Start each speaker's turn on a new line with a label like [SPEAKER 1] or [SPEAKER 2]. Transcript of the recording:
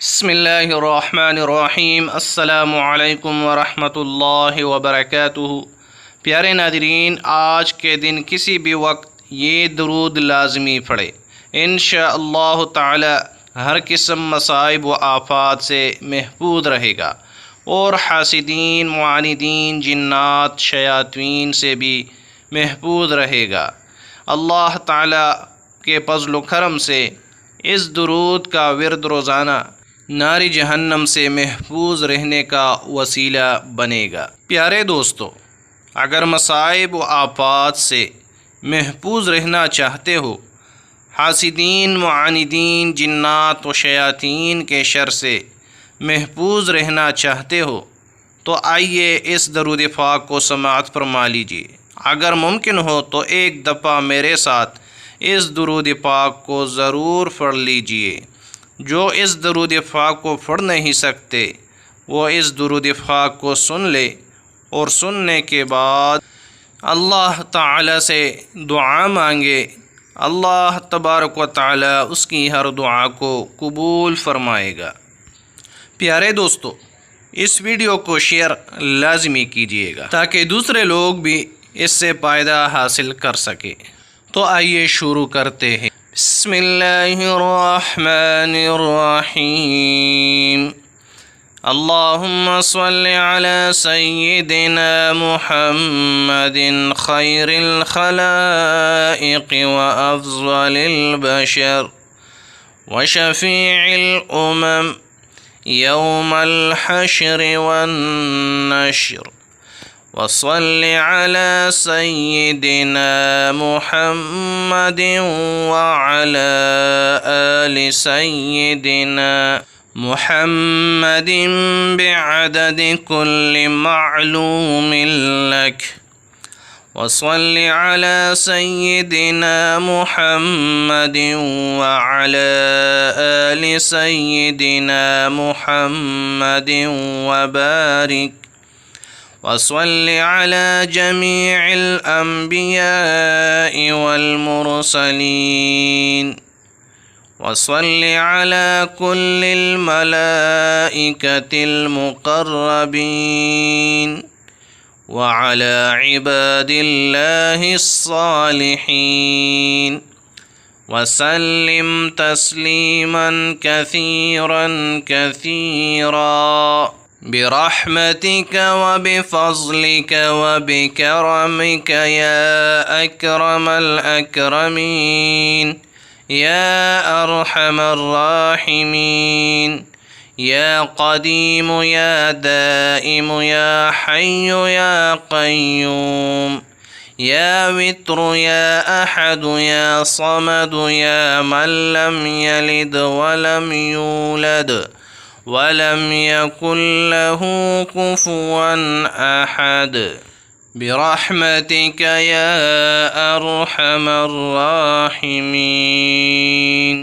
[SPEAKER 1] بسم اللہ الرحمن الرحیم۔ السلام علیکم ورحمۃ اللہ وبرکاتہ۔ پیارے ناظرین، آج کے دن کسی بھی وقت یہ درود لازمی پڑھے، انشاءاللہ تعالی ہر قسم مصائب و آفات سے محفوظ رہے گا اور حاسدین، معاندین، جنات، شیاطین سے بھی محفوظ رہے گا۔ اللہ تعالی کے فضل و کرم سے اس درود کا ورد روزانہ ناری جہنم سے محفوظ رہنے کا وسیلہ بنے گا۔ پیارے دوستو، اگر مصائب و آفات سے محفوظ رہنا چاہتے ہو، حاسدین، معاندین، جنات و شیاطین کے شر سے محفوظ رہنا چاہتے ہو تو آئیے اس درود پاک کو سماعت فرما لیجیے۔ اگر ممکن ہو تو ایک دفعہ میرے ساتھ اس درود پاک کو ضرور پڑھ لیجیے۔ جو اس درود پاک کو پڑھ نہیں سکتے وہ اس درود پاک کو سن لے اور سننے کے بعد اللہ تعالی سے دعا مانگے۔ اللہ تبارک و تعالی اس کی ہر دعا کو قبول فرمائے گا۔ پیارے دوستو، اس ویڈیو کو شیئر لازمی کیجیے گا تاکہ دوسرے لوگ بھی اس سے فائدہ حاصل کر سکے۔ تو آئیے شروع کرتے ہیں۔ بسم اللہ الرحمن الرحیم۔ اللہم صل علی سیدنا محمد خیر الخلائق وافضل البشر وشفیع الامم یوم الحشر والنشر، وصل على سيدنا محمد وعلى آل سيدنا محمد بعدد كل معلوم لك، وصل على سيدنا محمد وعلى آل سيدنا محمد وبارك، وصل على جميع الأنبياء والمرسلين، وصل على كل الملائكة المقربين، وعلى عباد الله الصالحين، وسلم تسليما كثيرا كثيرا برحمتك وبفضلك وبكرمك يا أكرم الأكرمين، يا أرحم الراحمين، يا قديم يا دائم يا حي يا قيوم، يا وتر يا أحد يا صمد، يا من لم يلد ولم يولد ولم يكن له كفوا أحد، برحمتك يا أرحم الراحمين۔